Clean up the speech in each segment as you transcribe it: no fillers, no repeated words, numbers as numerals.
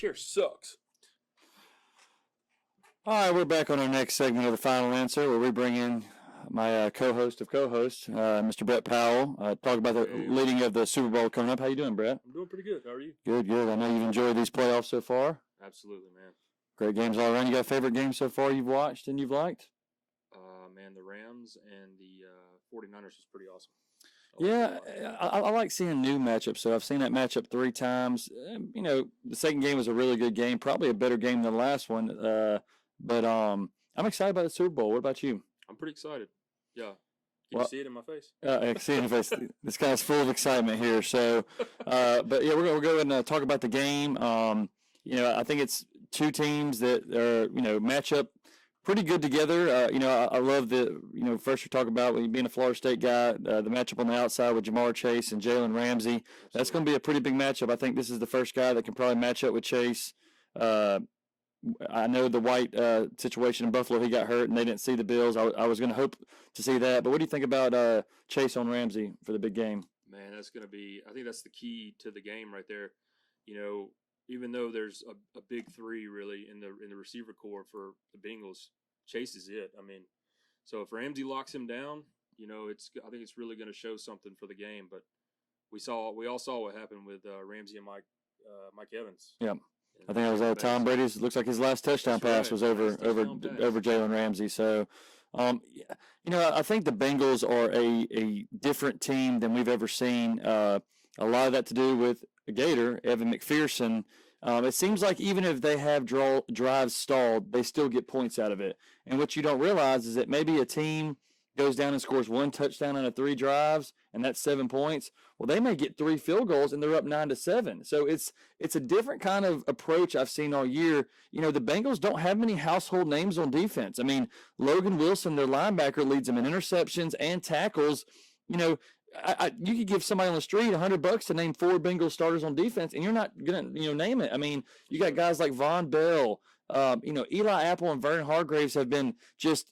chair sucks. All right, we're back on our next segment of the Final Answer, where we bring in my co-host of co-hosts, Mr. Brett Powell, talk about the leading of the Super Bowl coming up. How you doing, Brett? I'm doing pretty good. How are you? Good, good. I know you've enjoyed these playoffs so far. Absolutely, man. Great games all around. You got a favorite game so far you've watched and you've liked? Man, the Rams and the 49ers was pretty awesome. I like seeing new matchups. So I've seen that matchup 3 times. The second game was a really good game, probably a better game than the last one. But I'm excited about the Super Bowl. What about you? I'm pretty excited. Yeah. Can you see it in my face? I can see it in your face. This guy's full of excitement here. So, but yeah, we're going to go ahead and talk about the game. I think it's 2 teams that are, match up pretty good together. I love first we talk about being a Florida State guy, the matchup on the outside with Jamar Chase and Jalen Ramsey. Absolutely. That's going to be a pretty big matchup. I think this is the first guy that can probably match up with Chase. I know the White situation in Buffalo, he got hurt and they didn't see the Bills. I was going to hope to see that. But what do you think about Chase on Ramsey for the big game? Man, that's going to be – I think that's the key to the game right there. Even though there's a big 3 really in the receiver core for the Bengals, Chase is it. I mean, so if Ramsey locks him down, I think it's really going to show something for the game. But we all saw what happened with Ramsey and Mike Evans. Yeah. I think it was Tom Brady's. Looks like his last touchdown pass was over Jalen Ramsey. So, I think the Bengals are a different team than we've ever seen. A lot of that to do with a Gator, Evan McPherson. It seems like even if they have drives stalled, they still get points out of it. And what you don't realize is that maybe a team goes down and scores 1 touchdown out of 3 drives, and that's 7 points. Well, they may get 3 field goals, and they're up 9-7. So it's a different kind of approach I've seen all year. The Bengals don't have many household names on defense. I mean, Logan Wilson, their linebacker, leads them in interceptions and tackles. You could give somebody on the street $100 to name 4 Bengals starters on defense, and you're not gonna name it. I mean, you got guys like Von Bell, Eli Apple and Vernon Hargraves have been just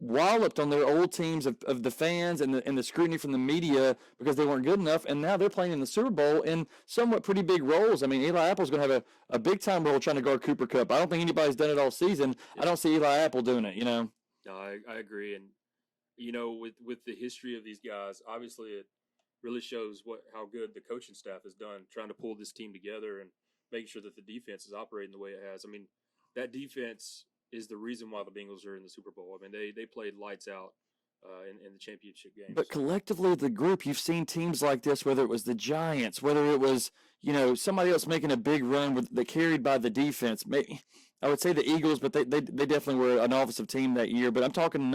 walloped on their old teams of the fans and the scrutiny from the media because they weren't good enough, and now they're playing in the Super Bowl in somewhat pretty big roles. I mean, Eli Apple's going to have a big-time role trying to guard Cooper Kupp. I don't think anybody's done it all season. Yeah. I don't see Eli Apple doing it, No, I agree. And, with the history of these guys, obviously it really shows how good the coaching staff has done trying to pull this team together and making sure that the defense is operating the way it has. I mean, that defense is the reason why the Bengals are in the Super Bowl. I mean, they played lights out in the championship games. But collectively, the group, you've seen teams like this, whether it was the Giants, whether it was somebody else making a big run that carried by the defense. Maybe I would say the Eagles, but they definitely were an offensive team that year. But I'm talking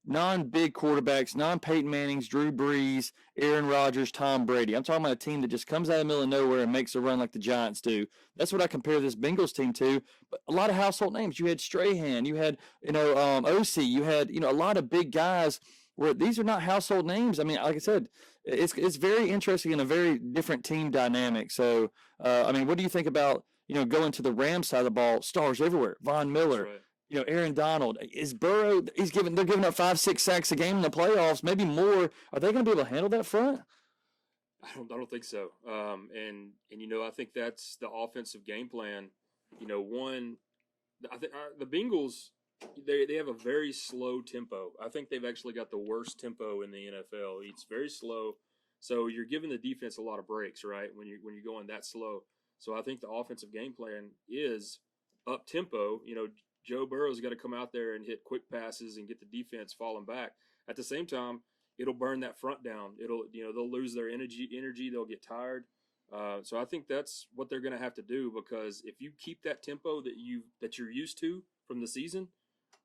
non-big quarterbacks, non-Peyton Mannings, Drew Brees, Aaron Rodgers, Tom Brady. I'm talking about a team that just comes out of the middle of nowhere and makes a run like the Giants do. That's what I compare this Bengals team to. But a lot of household names. You had Strahan, you had OC, you had a lot of big guys. Where these are not household names. I mean, like I said, it's very interesting and a very different team dynamic. So, what do you think about going to the Rams side of the ball? Stars everywhere. Von Miller. Right. Aaron Donald, is Burrow, they're giving up 5-6 sacks a game in the playoffs, maybe more. Are they going to be able to handle that front? I don't think so. And I think that's the offensive game plan. I think the Bengals, they have a very slow tempo. I think they've actually got the worst tempo in the NFL. It's very slow. So you're giving the defense a lot of breaks, right? When you're going that slow. So I think the offensive game plan is up tempo. Joe Burrow's got to come out there and hit quick passes and get the defense falling back. At the same time, it'll burn that front down. They'll lose their energy. They'll get tired. So I think that's what they're going to have to do, because if you keep that tempo that you're used to from the season,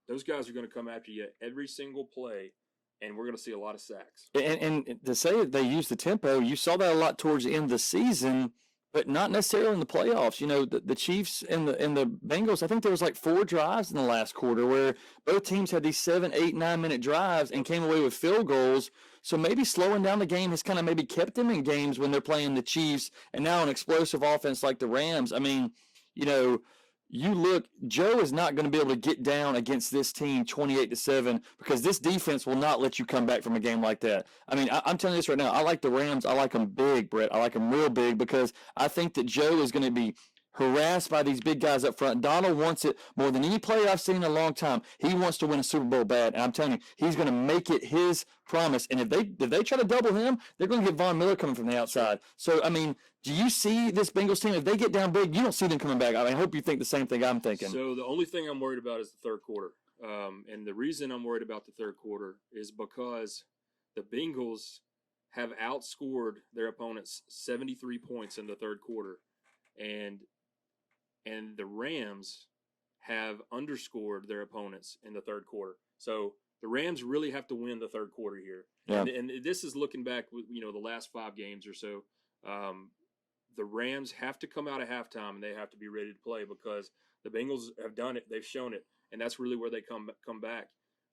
those guys are going to come after you every single play, and we're going to see a lot of sacks. And to say that they use the tempo, you saw that a lot towards the end of the season. But not necessarily in the playoffs. The Chiefs and the Bengals, I think there was like 4 drives in the last quarter where both teams had these 7, 8, 9-minute drives and came away with field goals. So maybe slowing down the game has kind of maybe kept them in games when they're playing the Chiefs, and now an explosive offense like the Rams. I mean, you look, Joe is not going to be able to get down against this team 28-7 because this defense will not let you come back from a game like that. I mean, I'm telling you this right now. I like the Rams. I like them big, Brett. I like them real big because I think that Joe is going to be harassed by these big guys up front. Donald wants it more than any player I've seen in a long time. He wants to win a Super Bowl bad, and I'm telling you, he's going to make it his promise. And if they try to double him, they're going to get Von Miller coming from the outside. So, I mean, do you see this Bengals team, if they get down big, you don't see them coming back? I mean, I hope you think the same thing I'm thinking. So the only thing I'm worried about is the third quarter. And the reason I'm worried about the third quarter is because the Bengals have outscored their opponents 73 points in the third quarter. And the Rams have underscored their opponents in the third quarter. So the Rams really have to win the third quarter here. Yeah. And this is looking back, the last 5 games or so. The Rams have to come out at halftime and they have to be ready to play because the Bengals have done it. They've shown it, and that's really where they come back.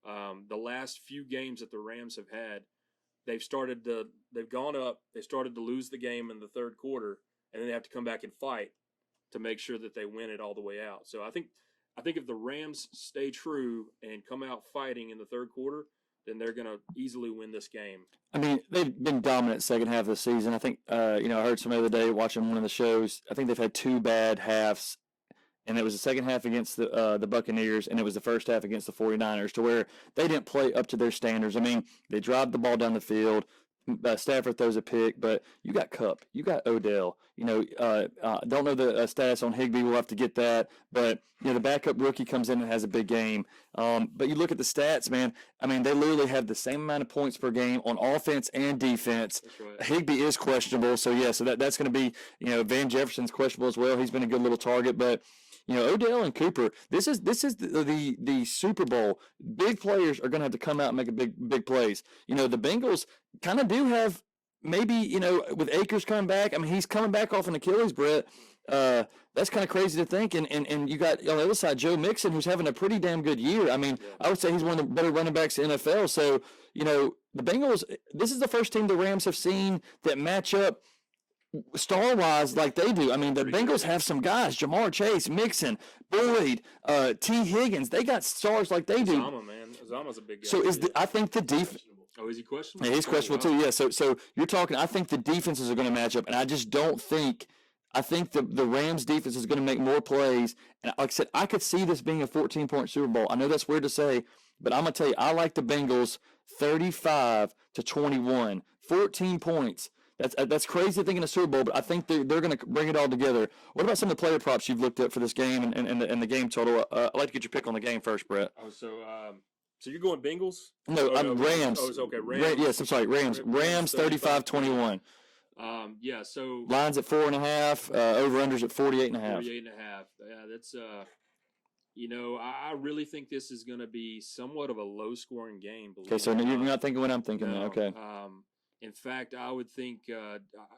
The last few games that the Rams have had, they've gone up. They started to lose the game in the third quarter, and then they have to come back and fight to make sure that they win it all the way out. So I think if the Rams stay true and come out fighting in the third quarter, then they're going to easily win this game. I mean, they've been dominant second half of the season. I think, I heard some other day watching one of the shows. I think they've had 2 bad halves, and it was the second half against the Buccaneers, and it was the first half against the 49ers, to where they didn't play up to their standards. I mean, they dropped the ball down the field. Stafford throws a pick, but you got Kupp, you got Odell. Don't know the stats on Higbee. We'll have to get that. But the backup rookie comes in and has a big game. But you look at the stats, man. I mean, they literally have the same amount of points per game on offense and defense. That's right. Higbee is questionable, so that's going to be. Van Jefferson's questionable as well. He's been a good little target, but. Odell and Cooper. This is the Super Bowl. Big players are going to have to come out and make big plays. The Bengals kind of do have maybe with Akers coming back. I mean, he's coming back off an Achilles, Brett. That's kind of crazy to think. And you got on the other side Joe Mixon, who's having a pretty damn good year. I mean, I would say he's one of the better running backs in the NFL. So the Bengals. This is the first team the Rams have seen that match up star-wise like they do. I mean, the Bengals have some guys, Jamar Chase, Mixon, Boyd, T. Higgins. They got stars like they do. Uzama, man. Uzama's a big guy. So I think the defense. Oh, is he questionable? Yeah, he's questionable too. Yeah. So you're talking. I think the defenses are going to match up, and I just don't think. I think the Rams defense is going to make more plays. And like I said, I could see this being a 14-point Super Bowl. I know that's weird to say, but I'm going to tell you, I like the Bengals 35-21, 14 points. That's crazy thinking a Super Bowl, but I think they're going to bring it all together. What about some of the player props you've looked at for this game and the game total? I'd like to get your pick on the game first, Brett. Oh, so you're going Bengals? No, Rams. Oh, it's okay. Rams. Yes, I'm sorry, Rams. Rams 35-21. Yeah. So lines at 4.5. Over/unders at 48.5. 48.5. Yeah, that's I really think this is going to be somewhat of a low-scoring game. Okay, so you're not thinking what I'm thinking. No, Okay. In fact, I would think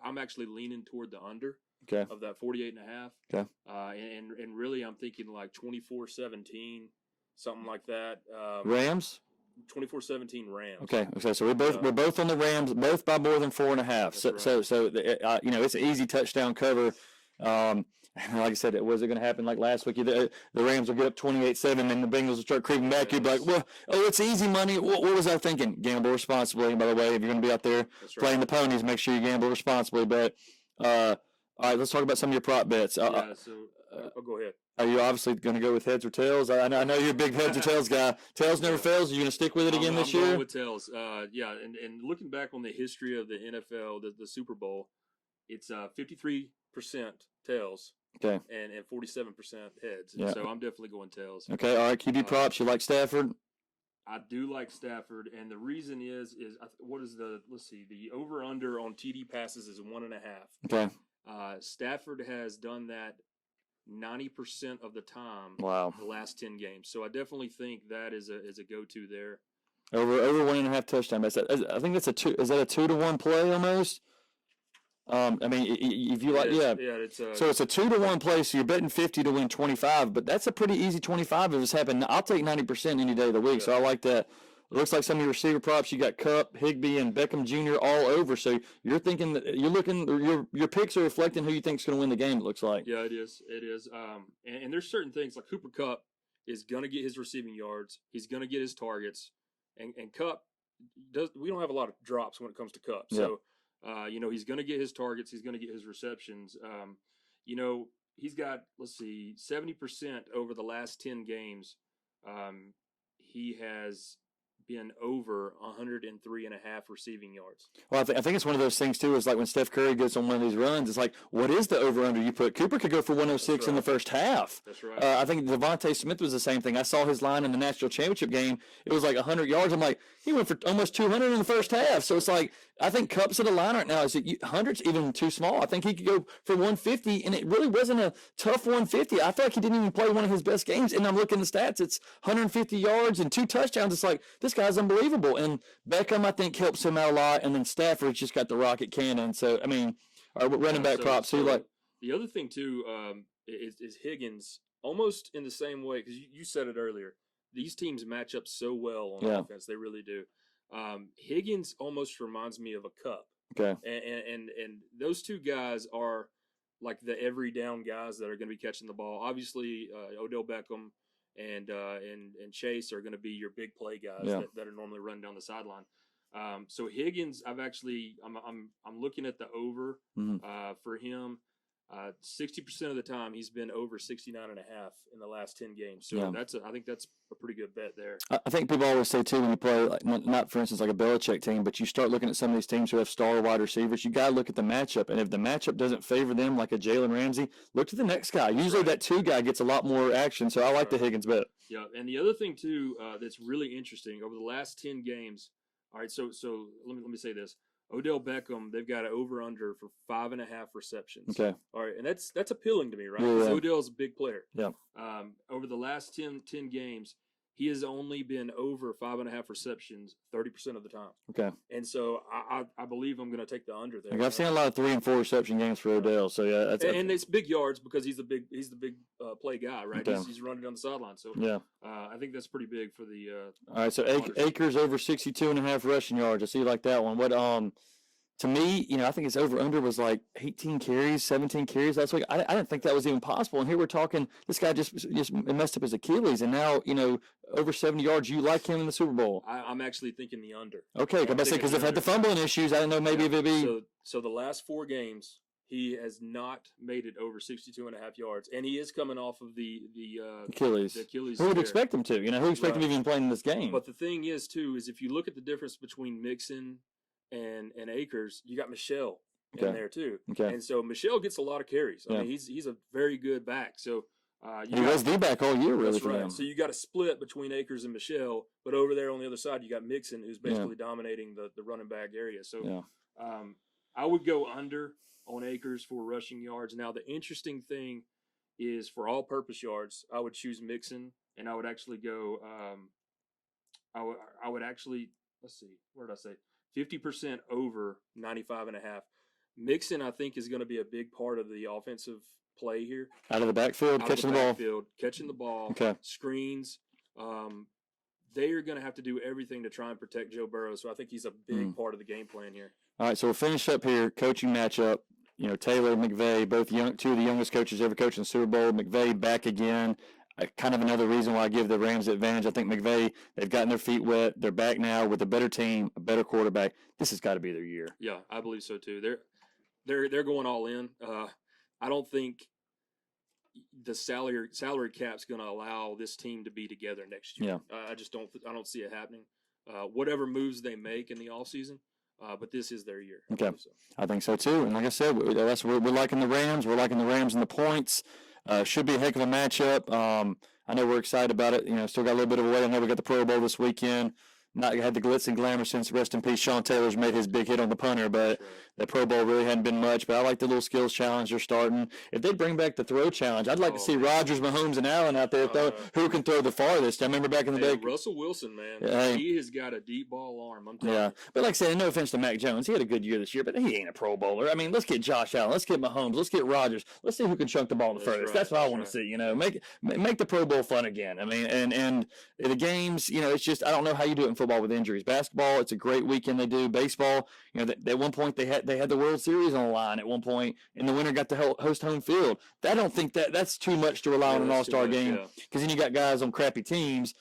I'm actually leaning toward the under of that 48.5. Okay. And really, I'm thinking like 24-17, something like that. Rams. 24-17 Rams. Okay. So we're both on the Rams, both by more than 4.5. So it's an easy touchdown cover. Like I said, was it going to happen like last week? The Rams will get up 28-7, and the Bengals will start creeping back. You'd be like, well, it's easy money. What was I thinking? Gamble responsibly. By the way, if you're going to be out there playing the ponies, make sure you gamble responsibly. But all right, let's talk about some of your prop bets. Go ahead. Are you obviously going to go with heads or tails? I know you're a big heads or tails guy. Tails never fails. Are you going to stick with it again this year? I'm going with tails. And looking back on the history of the NFL, the Super Bowl, it's 53% tails. Okay. And 47% heads. Yeah. So I'm definitely going tails. Okay. All right. QB props. You like Stafford? I do like Stafford, and the reason is the over under on TD passes is 1.5. Okay. Stafford has done that 90% of the time. Wow. The last 10 games. So I definitely think that is a go-to there. Over 1.5 touchdown. I think that's a 2. Is that a 2-to-1 play almost? I mean, if you like, so it's a 2-to-1 play. So you're betting 50 to win 25, but that's a pretty easy 25 if it's happened. I'll take 90% any day of the week. Yeah. So I like that. It looks like some of your receiver props. You got Kupp, Higbee, and Beckham Jr. all over. So you're thinking that your picks are reflecting who you think is going to win the game. It looks like. Yeah, it is. It is. And there's certain things like Cooper Kupp is going to get his receiving yards. He's going to get his targets, and Kupp we don't have a lot of drops when it comes to Kupp. So. He's going to get his targets. He's going to get his receptions. he's got, let's see, 70% over the last 10 games. He has been over 103.5 receiving yards. Well, I think it's one of those things too. Is like when Steph Curry gets on one of these runs, it's like, what is the over under you put? Cooper could go for 106 in the first half. That's right. I think Devontae Smith was the same thing. I saw his line in the national championship game. It was like 100 yards. I'm like, he went for almost 200 in the first half. So it's like, I think Kupp's at the line right now. Is it 100's even too small? I think he could go for 150, and it really wasn't a tough 150. I feel like he didn't even play one of his best games. And I'm looking at the stats. It's 150 yards and 2 touchdowns. It's like, this guy's unbelievable. And Beckham, I think, helps him out a lot. And then Stafford's just got the rocket cannon. So, I mean, our running back props. So like, the other thing, too, is Higgins almost in the same way, because you said it earlier. These teams match up so well on offense. They really do. Higgins almost reminds me of a Kupp. Okay. And those two guys are like the every down guys that are going to be catching the ball. Obviously, Odell Beckham and Chase are going to be your big play guys that are normally running down the sideline. So Higgins, I'm looking at the over for him. 60% of the time he's been over 69.5 in the last 10 games. So I think that's a pretty good bet there. I think people always say too, when you play, like, not for instance like a Belichick team, but you start looking at some of these teams who have star wide receivers, you got to look at the matchup. And if the matchup doesn't favor them, like a Jalen Ramsey, look to the next guy. Usually that 2 guy gets a lot more action. So I like the Higgins bet. Yeah, and the other thing too that's really interesting over the last 10 games. All right, so let me say this. Odell Beckham, they've got an over-under for 5.5 receptions. Okay. All right, and that's appealing to me, right? Yeah. Odell's a big player. Yeah. Over the last 10 games, he has only been over 5.5 receptions 30% of the time. Okay. And so I believe I'm going to take the under there. Like, I've seen a lot of 3 and 4 reception games for Odell. So yeah, and it's big yards because he's the big play guy, right? Okay. He's running down the sideline. So I think that's pretty big for the. All right, so Akers over 62.5 rushing yards. I see you like that one. What to me, I think his over-under was like 18 carries, 17 carries last week. I didn't think that was even possible. And here we're talking, this guy just messed up his Achilles, and now, over 70 yards. You like him in the Super Bowl? I'm actually thinking the under. Okay, because they've had the fumbling issues. I didn't know maybe if it'd be. So the last 4 games, he has not made it over 62.5 yards, and he is coming off of the Achilles. The Achilles. Who would expect him to? Who would expect him even playing in this game? But the thing is, too, is if you look at the difference between Mixon and Akers, you got Michelle in there too. Okay. And so Michelle gets a lot of carries. I mean, he's a very good back. So he was the back all year, really. That's for right. them. So you got a split between Akers and Michelle, but over there on the other side, you got Mixon, who's basically dominating the running back area. So I would go under on Akers for rushing yards. Now the interesting thing is for all-purpose yards, I would choose Mixon, and I would actually go. I would actually, let's see, where did I say? 50% over 95.5. Mixon, I think, is going to be a big part of the offensive play here. Out of the backfield, catching the ball, screens. They are going to have to do everything to try and protect Joe Burrow. So I think he's a big part of the game plan here. All right, so we'll finish up here. Coaching matchup. Taylor, McVay, both 2 of the youngest coaches ever coached in the Super Bowl. McVay back again. Kind of another reason why I give the Rams the advantage. I think McVay, they've gotten their feet wet. They're back now with a better team, a better quarterback. This has got to be their year. Yeah, I believe so too. They're going all in. I don't think the salary cap's going to allow this team to be together next year. Yeah. I don't see it happening. Whatever moves they make in the offseason, but this is their year. Okay, I think so too. And like I said, we're liking the Rams. We're liking the Rams and the points. Should be a heck of a matchup. I know we're excited about it. Still got a little bit of a wait. I know we got the Pro Bowl this weekend. Not had the glitz and glamour since, rest in peace, Sean Taylor's made his big hit on the punter, but the Pro Bowl really hadn't been much. But I like the little skills challenge they're starting. If they bring back the throw challenge, I'd like to see Rodgers, Mahomes, and Allen out there who can throw the farthest. I remember back in the day. Russell Wilson, man, he has got a deep ball arm. I'm telling you. But like I said, no offense to Mac Jones, he had a good year this year, but he ain't a Pro Bowler. I mean, let's get Josh Allen, let's get Mahomes, let's get Rodgers, let's see who can chunk the ball the furthest. That's what I want to see. Make the Pro Bowl fun again. I mean, and the games, it's just I don't know how you do it in football with injuries. Basketball, it's a great weekend they do. Baseball, at one point they had the World Series on the line. At one point in the winter, got to host home field. I don't think that's too much to rely on an all-star game because then you got guys on crappy teams,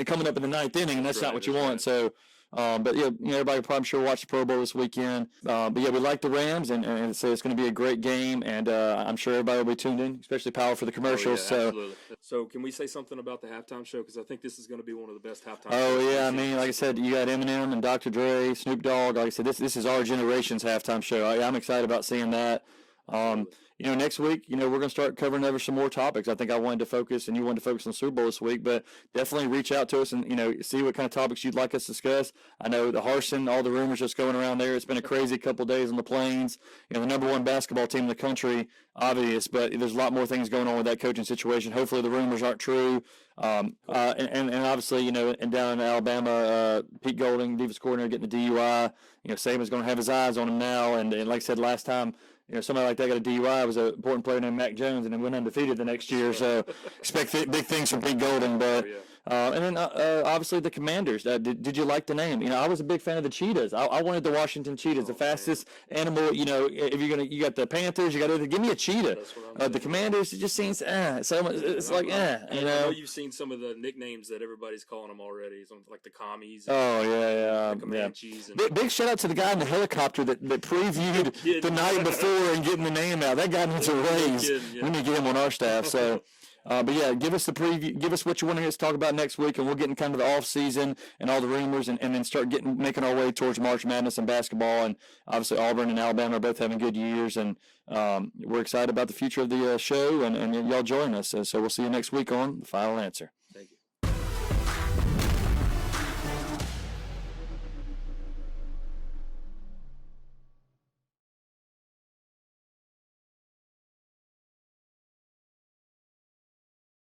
coming up in the ninth inning, and that's not what you want. Right. So But yeah, everybody probably sure watch the Pro Bowl this weekend. But yeah, we like the Rams, and so it's going to be a great game, and I'm sure everybody will be tuned in, especially Powell for the commercials. Absolutely. So can we say something about the halftime show? Because I think this is going to be one of the best halftime shows. Oh yeah, I mean, like I said, you got Eminem and Dr. Dre, Snoop Dogg. Like I said, this is our generation's halftime show. I'm excited about seeing that. Next week, we're going to start covering over some more topics. I think I wanted to focus, and you wanted to focus on the Super Bowl this week, but definitely reach out to us and, see what kind of topics you'd like us to discuss. I know the Harsin, all the rumors just going around there. It's been a crazy couple of days on the plains. The number one basketball team in the country, obvious, but there's a lot more things going on with that coaching situation. Hopefully the rumors aren't true. And obviously, and down in Alabama, Pete Golding, defense coordinator, getting the DUI. Saban's going to have his eyes on him now. And like I said last time, somebody like that got a DUI. Was an important player named Mac Jones, and then went undefeated the next year. So expect big things from Pete Golding. But and then obviously the Commanders. Did you like the name? I was a big fan of the Cheetahs. I wanted the Washington Cheetahs, the fastest animal. If you're you got the Panthers, you got to give me a cheetah. The Commanders, it just seems so it's like I know you've seen some of the nicknames that everybody's calling them already, like the commies. The Comanches. Big shout out to the guy in the helicopter that previewed the night before and getting the name out. That guy needs a raise. We need to get him on our staff. So, but yeah, give us the preview. Give us what you want to hear us talk about next week, and we'll get in kind of the off season and all the rumors, and then start making our way towards March Madness and basketball. And obviously, Auburn and Alabama are both having good years, and we're excited about the future of the show. And y'all join us. So we'll see you next week on The Final Answer.